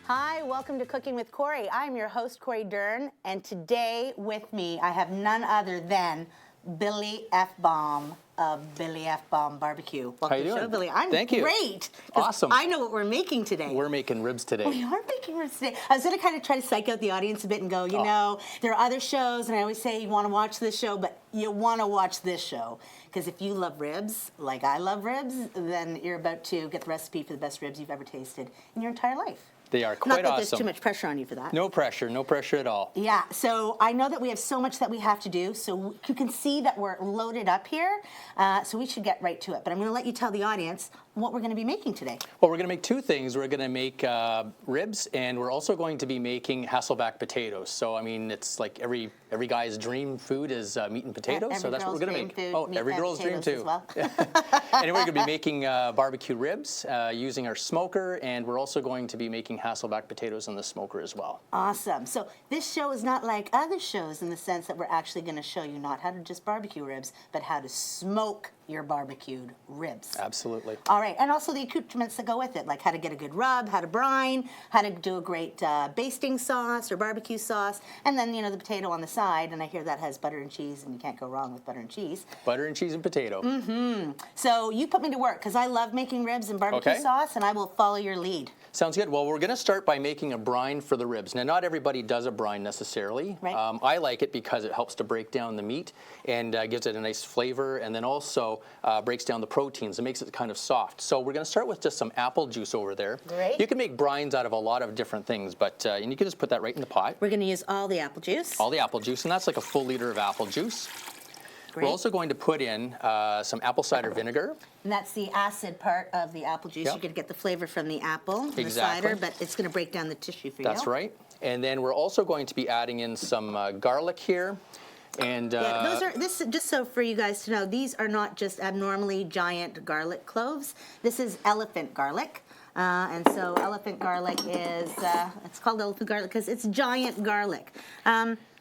Hi, welcome to Cooking with Cori. I'm your host, Cori Doern, and today with me I have none other than Billy Fbomb of Billy Fbomb Barbecue. Welcome How you to the doing? show, Billy. I'm Thank you. great. Awesome. I know what we're making today. We're making ribs today. We are making ribs today. I was going to kind of try to psych out the audience a bit and go, you know, there are other shows, and I always say you want to watch this show, but you want to watch this show. Because if you love ribs, like I love ribs, then you're about to get the recipe for the best ribs you've ever tasted in your entire life. They are quite awesome. Not that there's too much pressure on you for that. No pressure at all. Yeah, so I know that we have so much that we have to do, so you can see that we're loaded up here, so we should get right to it. But I'm going to let you tell the audience what we're going to be making today. Well, we're going to make two things. We're going to make ribs, and we're also going to be making Hasselback potatoes. So, I mean, it's like every guy's dream food is meat and potatoes, so that's what we're going to make. Food, every girl's dream too. As well. Anyway, we're going to be making barbecue ribs using our smoker, and we're also going to be making Hasselback potatoes on the smoker as well. Awesome. So this show is not like other shows in the sense that we're actually going to show you not how to just barbecue ribs, but how to smoke your barbecued ribs. Absolutely. All right, and also the accoutrements that go with it, like how to get a good rub, how to brine, how to do a great basting sauce or barbecue sauce, and then, you know, the potato on the side, and I hear that has butter and cheese, and you can't go wrong with butter and cheese. Butter and cheese and potato. Mm-hmm. So you put me to work, because I love making ribs and barbecue sauce, and I will follow your lead. Sounds good. Well, we're going to start by making a brine for the ribs. Now, not everybody does a brine necessarily. Right. I like it because it helps to break down the meat and gives it a nice flavor, and then also breaks down the proteins and makes it kind of soft. So we're going to start with just some apple juice over there. Great. You can make brines out of a lot of different things, but and you can just put that right in the pot. We're going to use all the apple juice. All the apple juice, and that's like a full liter of apple juice. Great. We're also going to put in some apple cider vinegar. And that's the acid part of the apple juice. Yep. You're going to get the flavor from the apple, and the Exactly. cider, but it's going to break down the tissue for you. That's right. And then we're also going to be adding in some garlic here. And yeah, this just so for you guys to know, these are not just abnormally giant garlic cloves. This is elephant garlic. And so elephant garlic is, it's called elephant garlic because it's giant garlic.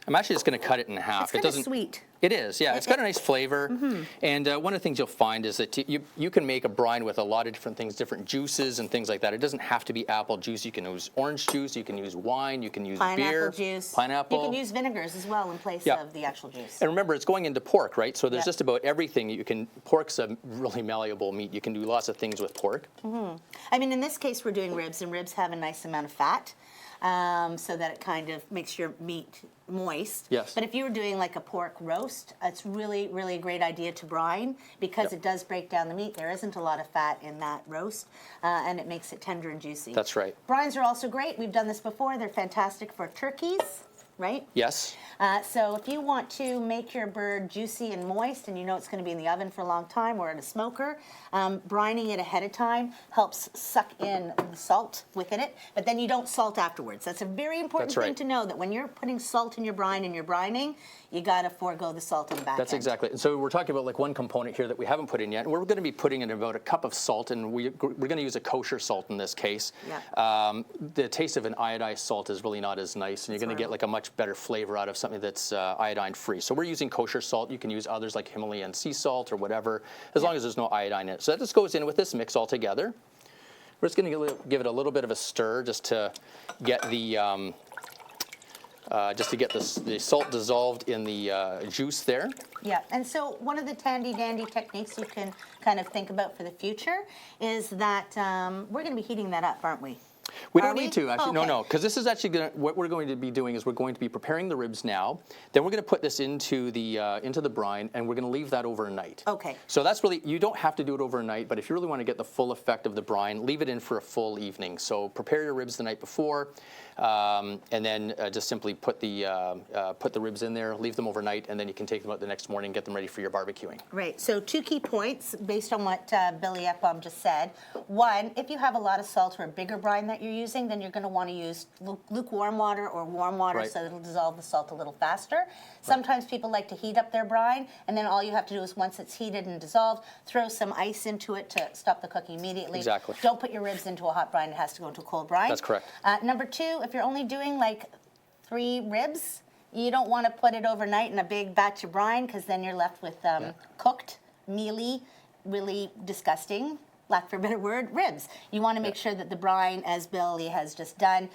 I'm actually just going to cut it in half. It's kind of sweet. It is, yeah. It's got a nice flavor. Mm-hmm. And one of the things you'll find is that you can make a brine with a lot of different things, different juices and things like that. It doesn't have to be apple juice. You can use orange juice. You can use wine. You can use beer. Juice. Pineapple. You can use vinegars as well in place of the actual juice. And remember, it's going into pork, right? So there's just about everything you can. Pork's a really malleable meat. You can do lots of things with pork. Mm-hmm. I mean, in this case, we're doing ribs, and ribs have a nice amount of fat. So that it kind of makes your meat moist. Yes. But if you were doing like a pork roast, it's really, really a great idea to brine because it does break down the meat. There isn't a lot of fat in that roast, and it makes it tender and juicy. That's right. Brines are also great. We've done this before. They're fantastic for turkeys, right? Yes. So if you want to make your bird juicy and moist and you know it's going to be in the oven for a long time or at a smoker, brining it ahead of time helps suck in the salt within it, but then you don't salt afterwards. That's a very important thing to know, that when you're putting salt in your brine and you're brining, you got to forego the salt in the back That's end. exactly. And so we're talking about like one component here that we haven't put in yet, and we're going to be putting in about a cup of salt, and we're going to use a kosher salt in this case. Yeah. The taste of an iodized salt is really not as nice, and you're going to get like a much better flavor out of something that's iodine free. So we're using kosher salt. You can use others like Himalayan sea salt or whatever, as long as there's no iodine in it. So that just goes in with this mix all together. We're just going to give it a little bit of a stir just to get the the salt dissolved in the juice there. Yeah, and so one of the handy-dandy techniques you can kind of think about for the future is that we're going to be heating that up, aren't we? We don't need to, actually. Okay. No, because this is actually what we're going to be doing is we're going to be preparing the ribs now. Then we're going to put this into the brine, and we're going to leave that overnight. Okay. So that's really, you don't have to do it overnight, but if you really want to get the full effect of the brine, leave it in for a full evening. So prepare your ribs the night before, and then just simply put the ribs in there, leave them overnight, and then you can take them out the next morning and get them ready for your barbecuing. Right. So 2 key points based on what Billy Fbomb just said. One, if you have a lot of salt or a bigger brine that you're using, then you're going to want to use lukewarm water or warm water so it'll dissolve the salt a little faster. Sometimes people like to heat up their brine, and then all you have to do is once it's heated and dissolved, throw some ice into it to stop the cooking immediately. Exactly. Don't put your ribs into a hot brine. It has to go into a cold brine. That's correct. Number 2, if you're only doing like 3 ribs, you don't want to put it overnight in a big batch of brine because then you're left with cooked, mealy, really disgusting lack for a better word, ribs. You want to make sure that the brine, as Billy has just done,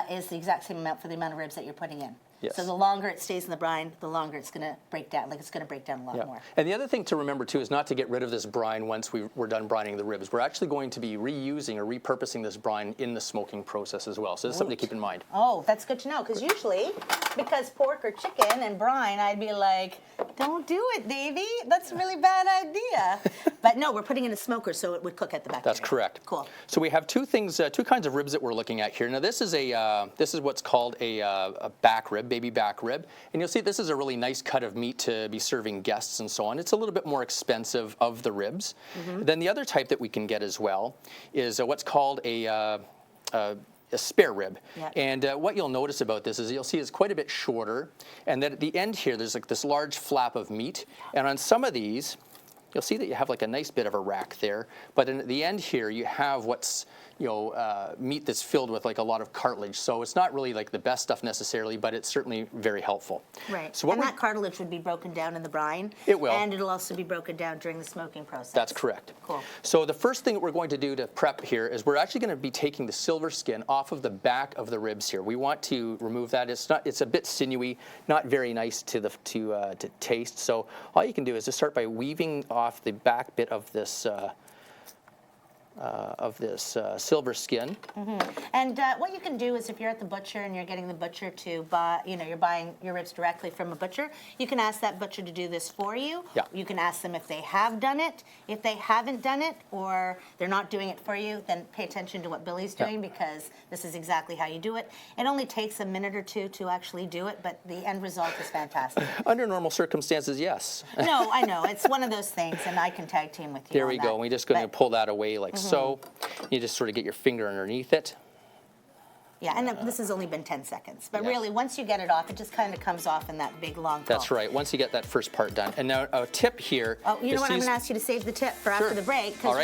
is the exact same amount for the amount of ribs that you're putting in. Yes. So the longer it stays in the brine, the longer it's going to break down. Like it's going to break down a lot more. And the other thing to remember too is not to get rid of this brine once we're done brining the ribs. We're actually going to be reusing or repurposing this brine in the smoking process as well. So this is something to keep in mind. Oh, that's good to know, because usually, because pork or chicken and brine, I'd be like, don't do it, Davey. That's a really bad idea. But no, we're putting in a smoker so it would cook at the back. That's correct. Cool. So we have two things, two kinds of ribs that we're looking at here. Now this is what's called a back rib, baby back rib. And you'll see this is a really nice cut of meat to be serving guests and so on. It's a little bit more expensive of the ribs. Then the other type that we can get as well is what's called a spare rib. Yep. And what you'll notice about this is you'll see it's quite a bit shorter, and then at the end here there's like this large flap of meat, and on some of these you'll see that you have like a nice bit of a rack there, but at the end here you have what's meat that's filled with like a lot of cartilage. So it's not really like the best stuff necessarily, but it's certainly very helpful. Right. So and that cartilage would be broken down in the brine. It will. And it'll also be broken down during the smoking process. That's correct. Cool. So the first thing that we're going to do to prep here is we're actually going to be taking the silver skin off of the back of the ribs here. We want to remove that. It's a bit sinewy, not very nice to taste. So all you can do is just start by weaving off the back bit of this silver skin. And what you can do is if you're at the butcher and you're getting the butcher to buy, you're buying your ribs directly from a butcher, you can ask that butcher to do this for you. Yeah. You can ask them if they have done it. If they haven't done it or they're not doing it for you, then pay attention to what Billy's doing because this is exactly how you do it. It only takes a minute or two to actually do it, but the end result is fantastic. Under normal circumstances, yes. No, I know. It's one of those things, and I can tag team with you There on we that. go. We're just going to pull that away like so. You just sort of get your finger underneath it. Yeah, and this has only been 10 seconds. But really, once you get it off, it just kind of comes off in that big, long That's pull. right, once you get that first part done. And now a tip here. Oh, you know what? I'm these- going to ask you to save the tip for after the break, because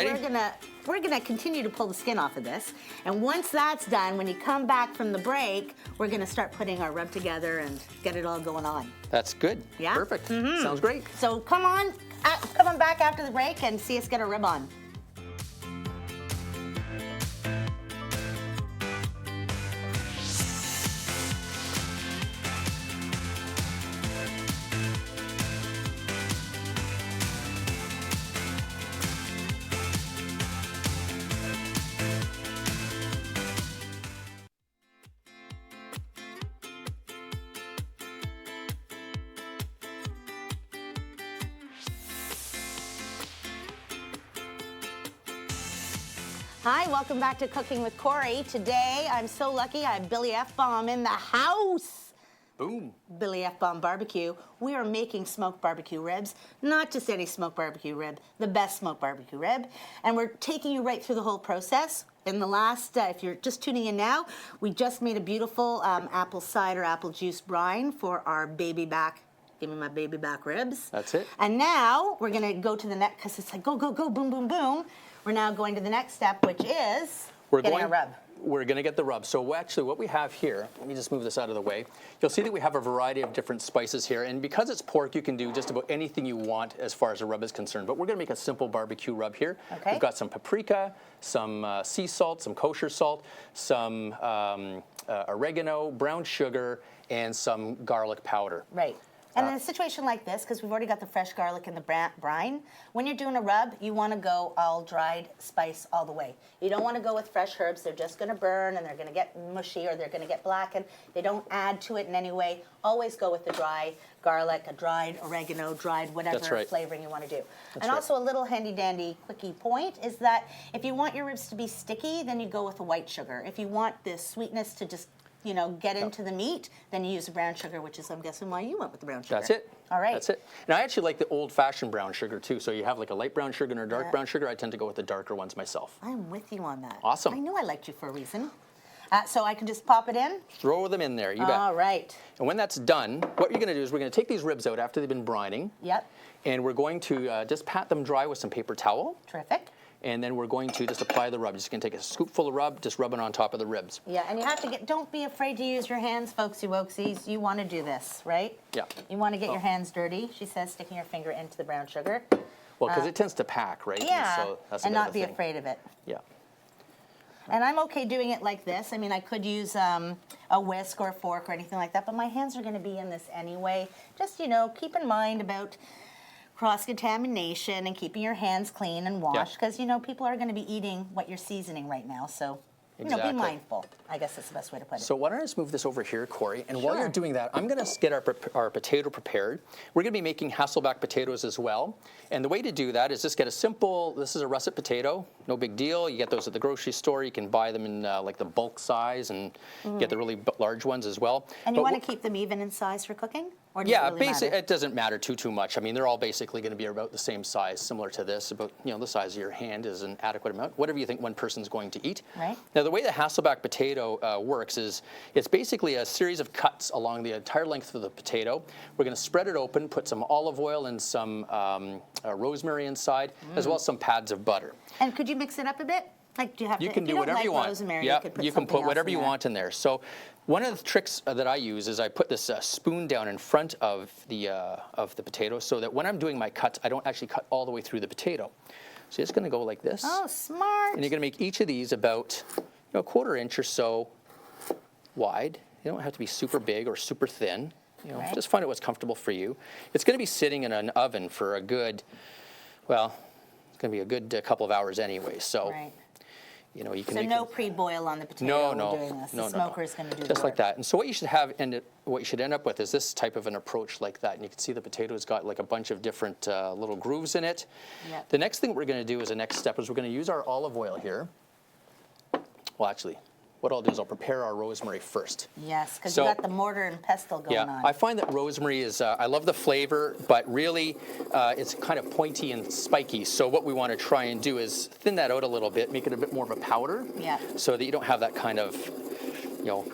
we're gonna continue to pull the skin off of this. And once that's done, when you come back from the break, we're going to start putting our rub together and get it all going on. That's good. Yeah? Perfect. Sounds great. So come on back after the break and see us get a rib on. Hi, welcome back to Cooking with Cori. Today, I'm so lucky I have Billy Fbomb in the house. Boom. Billy Fbomb Barbecue. We are making smoked barbecue ribs, not just any smoked barbecue rib, the best smoked barbecue rib. And we're taking you right through the whole process. In the last, if you're just tuning in now, we just made a beautiful apple cider, apple juice brine for our baby back. Give me my baby back ribs. That's it. And now we're gonna go to the next, because it's like go, go, go, boom, boom, boom. We're now going to the next step, which is getting a rub. We're going to get the rub. So actually what we have here, let me just move this out of the way. You'll see that we have a variety of different spices here. And because it's pork, you can do just about anything you want as far as a rub is concerned. But we're going to make a simple barbecue rub here. Okay. We've got some paprika, some sea salt, some kosher salt, some oregano, brown sugar, and some garlic powder. Right. And in a situation like this, because we've already got the fresh garlic in the brine, when you're doing a rub, you want to go all dried spice all the way. You don't want to go with fresh herbs. They're just going to burn and they're going to get mushy or they're going to get blackened. They don't add to it in any way. Always go with the dry garlic, a dried oregano, dried whatever flavoring you want to do. And also a little handy-dandy quickie point is that if you want your ribs to be sticky, then you go with the white sugar. If you want the sweetness to just get into the meat, then you use the brown sugar, which is, I'm guessing, why you went with the brown sugar. That's it. All right. That's it. And I actually like the old-fashioned brown sugar, too. So you have like a light brown sugar and a dark brown sugar. I tend to go with the darker ones myself. I'm with you on that. Awesome. I knew I liked you for a reason. So I can just pop it in? Throw them in there, you bet. All right. And when that's done, what you're going to do is we're going to take these ribs out after they've been brining. Yep. And we're going to just pat them dry with some paper towel. Terrific. And then we're going to just apply the rub. You're just going to take a scoopful of rub, just rub it on top of the ribs. Yeah, and you have to don't be afraid to use your hands, folksy woksies. You want to do this, right? Yeah. You want to get your hands dirty, she says, sticking your finger into the brown sugar. Well, because it tends to pack, right? Yeah, so that's and a bit not of a be thing. afraid of it. Yeah. And I'm okay doing it like this. I mean, I could use a whisk or a fork or anything like that, but my hands are going to be in this anyway. Just, keep in mind about cross-contamination and keeping your hands clean and washed, because, people are going to be eating what you're seasoning right now. So, be Exactly. mindful. I guess that's the best way to put it. So why don't I just move this over here, Cori? And while you're Sure. doing that, I'm going to get our potato prepared. We're going to be making Hasselback potatoes as well. And the way to do that is just get a simple, this is a russet potato, no big deal. You get those at the grocery store. You can buy them in like the bulk size and get the really large ones as well. And you want to keep them even in size for cooking? Or does Yeah, it really matter? it doesn't matter too much. I mean, they're all basically going to be about the same size, similar to this. About the size of your hand is an adequate amount. Whatever you think one person's going to eat. Right. Now, the way the Hasselback potato works is it's basically a series of cuts along the entire length of the potato. We're going to spread it open, put some olive oil and some rosemary inside, as well as some pads of butter. And could you mix it up a bit? Like, do you have You to? can if do don't whatever like you want. Rosemary, Yeah, you could put you can something put whatever else you in there. want in there. So, one of the tricks that I use is I put this spoon down in front of the potato, so that when I'm doing my cuts, I don't actually cut all the way through the potato. So you're just going to go like this. Oh, smart. And you're going to make each of these about a quarter inch or so wide. You don't have to be super big or super thin. Right. Just find out what's comfortable for you. It's going to be sitting in an oven for a good, well, it's going to be a good couple of hours anyway. So, Right. you can So make no pre-boil on the potato no, when no, we're doing this. no, The no, smoker is going to do the just like work. that. And so what you should end up with is this type of an approach like that. And you can see the potato's got like a bunch of different little grooves in it. Yep. The next thing we're going to do as a next step is we're going to use our olive oil here. Well, actually, what I'll do is I'll prepare our rosemary first. Yes, because So- you got the mortar and pestle going on. I find that rosemary is, I love the flavor, but really it's kind of pointy and spiky. So what we want to try and do is thin that out a little bit, make it a bit more of a powder. Yeah. So that you don't have that kind of, little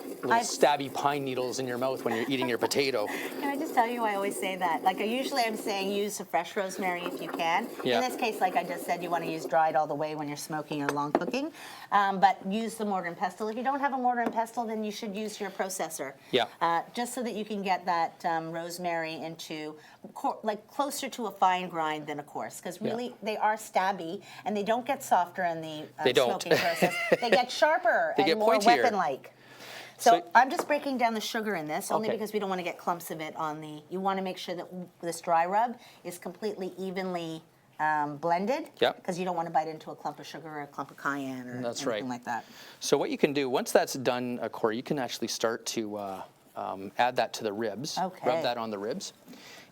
stabby pine needles in your mouth when you're eating your potato. Can I just tell you, I always say that. Like, usually I'm saying use the fresh rosemary if you can. Yeah. In this case, like I just said, you want to use dried all the way when you're smoking or long cooking. But use the mortar and pestle. If you don't have a mortar and pestle, then you should use your processor. Yeah. Just so that you can get that rosemary into, closer to a fine grind than a coarse. Because really, they are stabby, and they don't get softer in the They don't. smoking process. They get sharper They and get more pointier. weapon-like. So So- I'm just breaking down the sugar in this, only Okay. because we don't want to get clumps of it on the, you want to make sure that this dry rub is completely evenly blended. Yep. Because you don't want to bite into a clump of sugar or a clump of cayenne or That's anything right. like that. So what you can do, once that's done, Cori, you can actually start to add that to the ribs. Okay. Rub that on the ribs.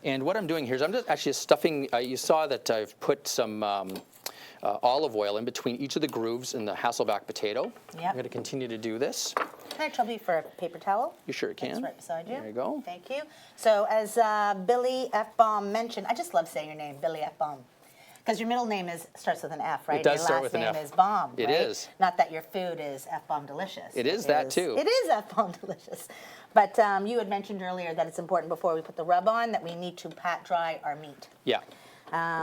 And what I'm doing here is I'm just actually stuffing, you saw that I've put some olive oil in between each of the grooves in the Hasselback potato. Yep. I'm going to continue to do this. Can I trouble you for a paper towel? You sure can. It's right beside you. There you go. Thank you. So as Billy Fbomb mentioned, I just love saying your name, Billy Fbomb. Because your middle name starts with an F, right? It does your start last with an name F. is Bomb, It right? is. Not that your food is F-bomb delicious. It is that too. It is F-bomb delicious. But you had mentioned earlier that it's important before we put the rub on that we need to pat dry our meat. Yeah,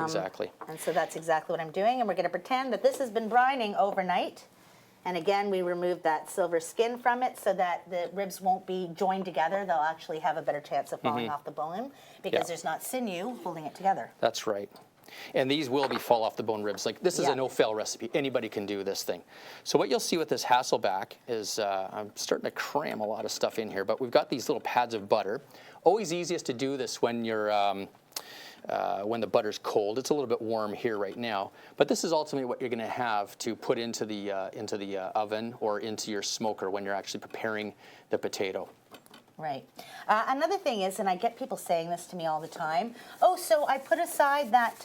exactly. And so that's exactly what I'm doing. And we're going to pretend that this has been brining overnight. And again, we removed that silver skin from it so that the ribs won't be joined together. They'll actually have a better chance of falling off the bone because Yeah. there's not sinew holding it together. That's right. And these will be fall off the bone ribs. Like this is Yeah. a no-fail recipe. Anybody can do this thing. So what you'll see with this Hasselback is I'm starting to cram a lot of stuff in here, but we've got these little pads of butter. Always easiest to do this when you're when the butter's cold. It's a little bit warm here right now, but this is ultimately what you're going to have to put into the oven or into your smoker when you're actually preparing the potato. Right. Another thing is, and I get people saying this to me all the time, oh, so I put aside that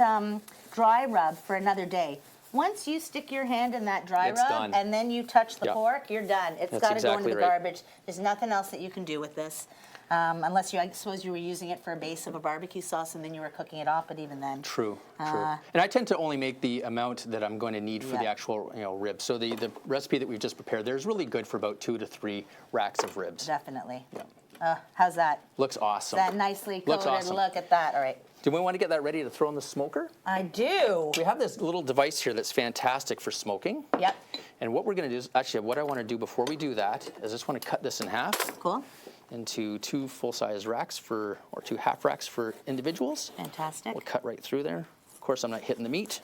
dry rub for another day. Once you stick your hand in that dry It's rub done. and then you touch the Yep. pork, you're done. It's That's got to go exactly into the right. garbage. There's nothing else that you can do with this. Unless I suppose you were using it for a base of a barbecue sauce and then you were cooking it off, but even then. True, true. And I tend to only make the amount that I'm going to need for the Yeah. actual ribs. So the recipe that we've just prepared there is really good for about 2 to 3 racks of ribs. Definitely. Yeah. How's that? Looks awesome. That nicely Looks coated. awesome. Look at that. All right. Do we want to get that ready to throw in the smoker? I do. We have this little device here that's fantastic for smoking. Yep. And what we're going to do is, actually what I want to do before we do that is I just want to cut this in half Cool. into 2 full-size racks or 2 half racks for individuals. Fantastic. We'll cut right through there, of course, I'm not hitting the meat.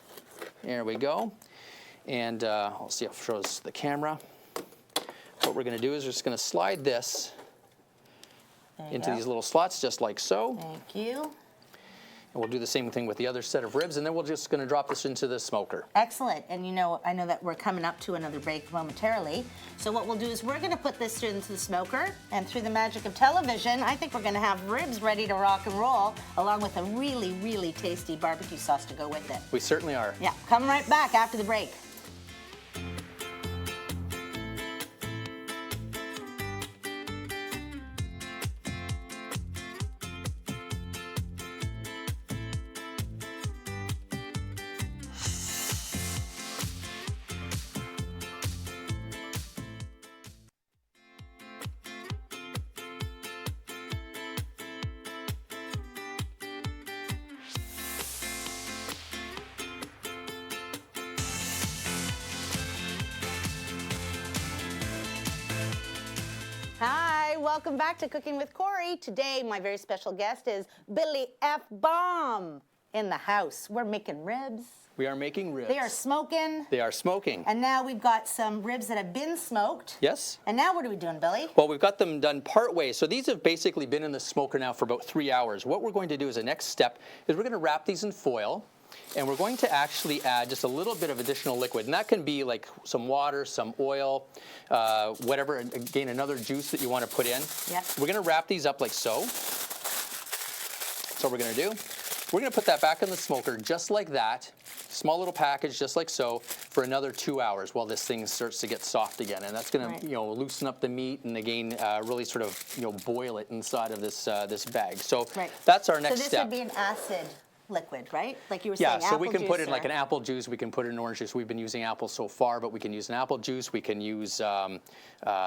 There we go. And I'll see if it shows the camera. What we're going to do is we're just going to slide this into these little slots, just like so. Thank you. And we'll do the same thing with the other set of ribs, and then we're just going to drop this into the smoker. Excellent. And you know, I know that we're coming up to another break momentarily. So what we'll do is we're going to put this into the smoker, and through the magic of television, I think we're going to have ribs ready to rock and roll, along with a really, really tasty barbecue sauce to go with it. We certainly are. Yeah, coming right back after the break. Hi, welcome back to Cooking with Cori. Today, my very special guest is Billy Fbomb in the house. We're making ribs. We are making ribs. They are smoking. They are smoking. And now we've got some ribs that have been smoked. Yes. And now what are we doing, Billy? Well, we've got them done part way. So these have basically been in the smoker now for about 3 hours. What we're going to do as a next step is we're going to wrap these in foil. And we're going to actually add just a little bit of additional liquid. And that can be like some water, some oil, whatever. And again, another juice that you want to put in. Yep. We're going to wrap these up like so. So what we're going to do, we're going to put that back in the smoker just like that. Small little package, just like so, for another 2 hours while this thing starts to get soft again. And that's going to, loosen up the meat and again, really sort of, boil it inside of this this bag. So that's our next step. So this would be an acid liquid, right? Like you were saying, yeah, so we can put in like an apple juice, we can put in orange juice. We've been using apple so far, but we can use an apple juice. We can use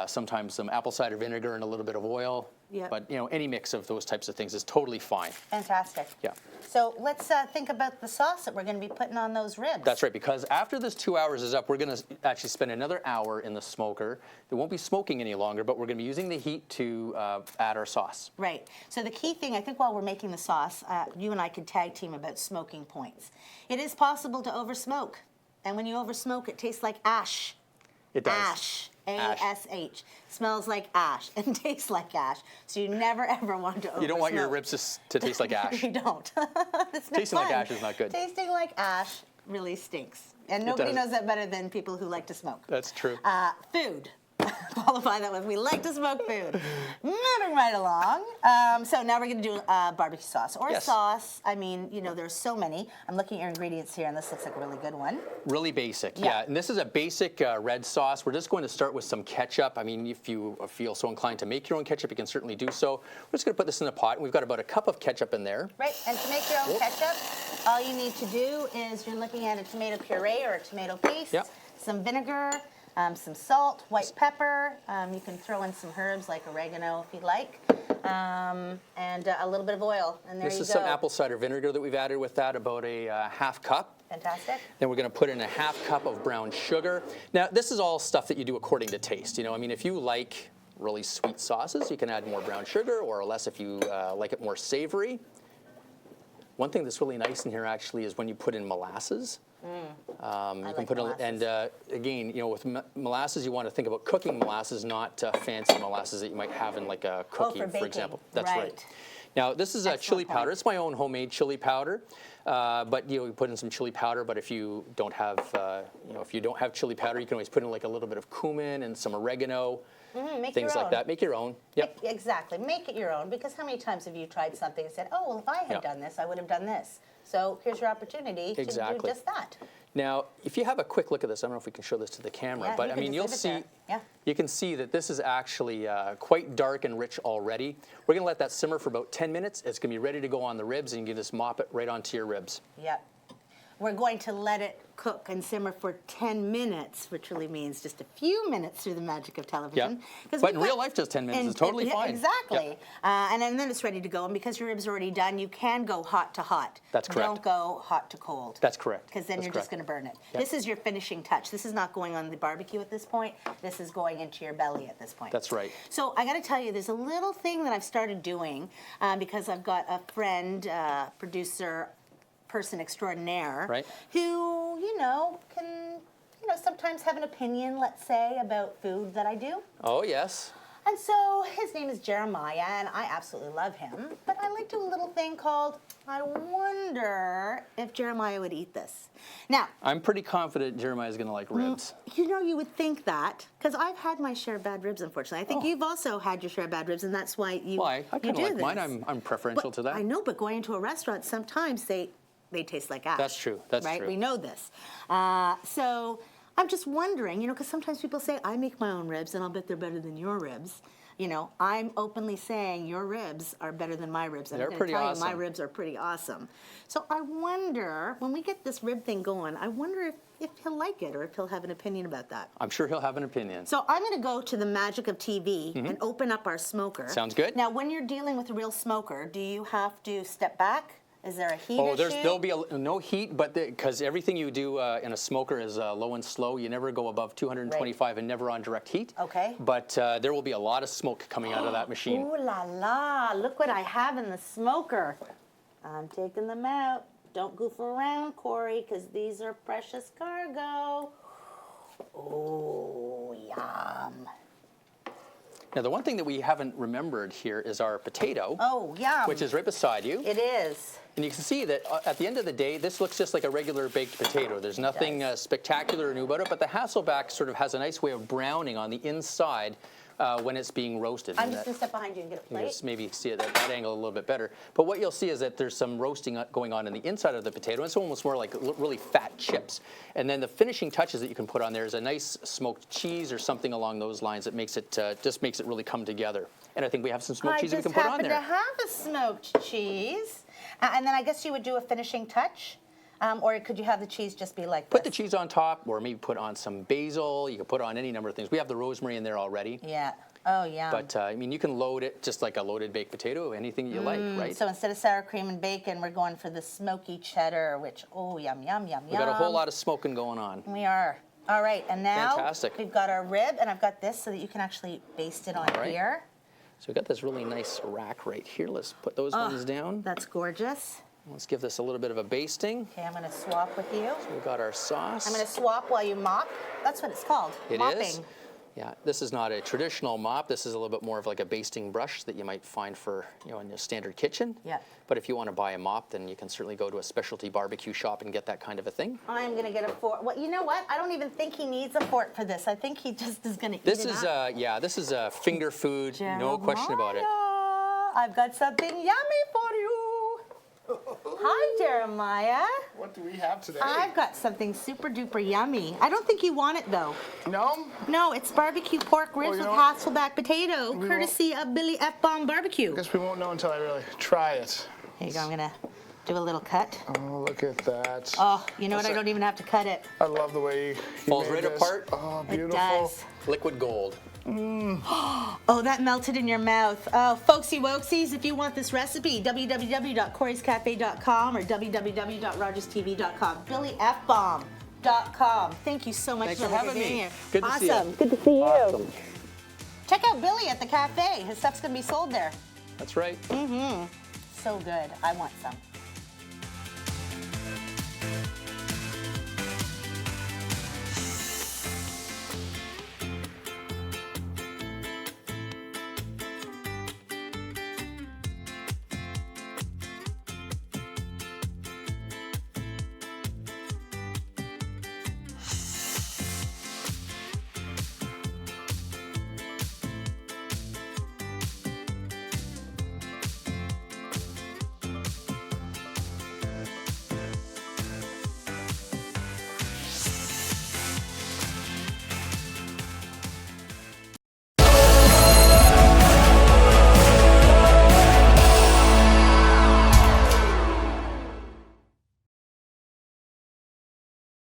sometimes some apple cider vinegar and a little bit of oil. Yep. But, any mix of those types of things is totally fine. Fantastic. Yeah. So let's think about the sauce that we're going to be putting on those ribs. That's right, because after this 2 hours is up, we're going to actually spend another hour in the smoker. It won't be smoking any longer, but we're going to be using the heat to add our sauce. Right. So the key thing, I think while we're making the sauce, you and I could tag team about smoking points. It is possible to over-smoke. And when you over-smoke, it tastes like ash. It does. Ash. A-S-H. Smells like ash and tastes like ash. So you never, ever want to over-smoke. You don't want your ribs to taste like ash. You don't. It's not Tasting fun. like ash is not good. Tasting like ash really stinks. And nobody knows that better than people who like to smoke. That's true. Food. Qualify that with we like to smoke food. Moving right along. So now we're going to do barbecue sauce or sauce. I mean, there's so many. I'm looking at your ingredients here, and this looks like a really good one. Really basic, yeah. And this is a basic red sauce. We're just going to start with some ketchup. I mean, if you feel so inclined to make your own ketchup, you can certainly do so. We're just going to put this in a pot, and we've got about a cup of ketchup in there. Right, and to make your own ketchup, all you need to do is you're looking at a tomato puree or a tomato paste, some vinegar, some salt, white pepper. You can throw in some herbs like oregano if you'd like, and a little bit of oil. And there you go. This is some apple cider vinegar that we've added with that, about a half cup. Fantastic. Then we're going to put in a half cup of brown sugar. Now, this is all stuff that you do according to taste. I mean, if you like really sweet sauces, you can add more brown sugar, or less if you like it more savory. One thing that's really nice in here actually is when you put in molasses. You can put molasses. And again, with molasses, you want to think about cooking molasses, not fancy molasses that you might have in like a cookie, for example. That's right. Now, this is a chili powder. It's my own homemade chili powder, but you put in some chili powder. But if you don't have, if you don't have chili powder, you can always put in like a little bit of cumin and some oregano. Things like that. Make your own. Yep. Exactly. Make it your own, because how many times have you tried something and said, oh, well, if I had done this, I would have done this. So here's your opportunity to do just that. Now, if you have a quick look at this, I don't know if we can show this to the camera, but I mean, you'll see, you can see that this is actually quite dark and rich already. We're going to let that simmer for about 10 minutes. It's going to be ready to go on the ribs, and you can just mop it right onto your ribs. Yep. We're going to let it cook and simmer for 10 minutes, which really means just a few minutes through the magic of television. But in real life, just 10 minutes is totally fine. Exactly. And then it's ready to go. And because your ribs are already done, you can go hot to hot. That's correct. Don't go hot to cold. That's correct. Because then you're just going to burn it. This is your finishing touch. This is not going on the barbecue at this point. This is going into your belly at this point. That's right. So I got to tell you, there's a little thing that I've started doing because I've got a friend, producer, person extraordinaire, Right. who, can, sometimes have an opinion, let's say, about food that I do. Oh, yes. And so his name is Jeremiah, and I absolutely love him. But I like to do a little thing called, I wonder if Jeremiah would eat this. Now, I'm pretty confident Jeremiah's going to like ribs. you would think that, because I've had my share of bad ribs, unfortunately. I think you've also had your share of bad ribs, and that's why you Well, I kind of do like this. mine. I'm preferential to that. I know, but going into a restaurant, sometimes they taste like ash. That's true. That's right? true. We know this. So I'm just wondering, because sometimes people say, I make my own ribs, and I'll bet they're better than your ribs. I'm openly saying your ribs are better than my ribs. And They're I'm going pretty to tell you, awesome. my ribs are pretty awesome. So I wonder, when we get this rib thing going, I wonder if he'll like it or if he'll have an opinion about that. I'm sure he'll have an opinion. So I'm going to go to the magic of TV and open up our smoker. Sounds good. Now, when you're dealing with a real smoker, do you have to step back? Is there a heat issue? There'll be no heat, but because everything you do in a smoker is low and slow, you never go above 225 and never on direct heat. Okay. But there will be a lot of smoke coming out of that machine. Ooh la la, look what I have in the smoker. I'm taking them out. Don't goof around, Cori, because these are precious cargo. Oh, yum. Now, the one thing that we haven't remembered here is our potato, Oh, yum. which is right beside you. It is. And you can see that at the end of the day, this looks just like a regular baked potato. There's nothing spectacular or new about it, but the Hasselback sort of has a nice way of browning on the inside when it's being roasted. I'm just going to step behind you and get a You plate. just maybe see it at that angle a little bit better. But what you'll see is that there's some roasting going on in the inside of the potato. It's almost more like really fat chips. And then the finishing touches that you can put on there is a nice smoked cheese or something along those lines that makes it just makes it really come together. And I think we have some smoked cheese that we can put on there. I just happen to have a smoked cheese. And then I guess you would do a finishing touch. Or could you have the cheese just be like this? Put the cheese on top, or maybe put on some basil. You can put on any number of things. We have the rosemary in there already. Yeah. Oh, yeah. But, I mean, you can load it just like a loaded baked potato, anything you like, right? So instead of sour cream and bacon, we're going for the smoky cheddar, which, oh, yum, yum, yum, We've got a whole lot of smoking going on. We are. All right, and now Fantastic. we've got our rib, and I've got this so that you can actually baste it on All right. here. So we've got this really nice rack right here. Let's put those ones down. That's gorgeous. Let's give this a little bit of a basting. Okay, I'm going to swap with you. We've got our sauce. I'm going to swap while you mop. That's what it's called, It mopping. is. Yeah, this is not a traditional mop. This is a little bit more of like a basting brush that you might find for, in your standard kitchen. Yeah. But if you want to buy a mop, then you can certainly go to a specialty barbecue shop and get that kind of a thing. I'm going to get a fork. Well, you know what? I don't even think he needs a fork for this. I think he just is going to eat This it is, up. this is finger food, no question about it. Jeremiah, I've got something yummy for you. Hi, Jeremiah. What do we have today? I've got something super duper yummy. I don't think you want it though. No? No, it's barbecue pork ribs you with know what? Hasselback potato, We courtesy of Billy Fbomb Barbecue. Guess we won't know until I really try it. Here you go. I'm gonna do a little cut. Oh, look at that. Oh, you know what? I don't even have to cut it. I love the way you Falls made right this. apart. Oh, It beautiful. does. Liquid gold. Oh, that melted in your mouth. Oh, folksy wokesies, if you want this recipe, www.coriscafe.com or www.rogerstv.com. BillyFbomb.com. Thank you so much Thanks for Billy, having being me. here. Good to see you. Awesome. Good to see you. Awesome. Check out Billy at the cafe. His stuff's going to be sold there. That's right. So good. I want some.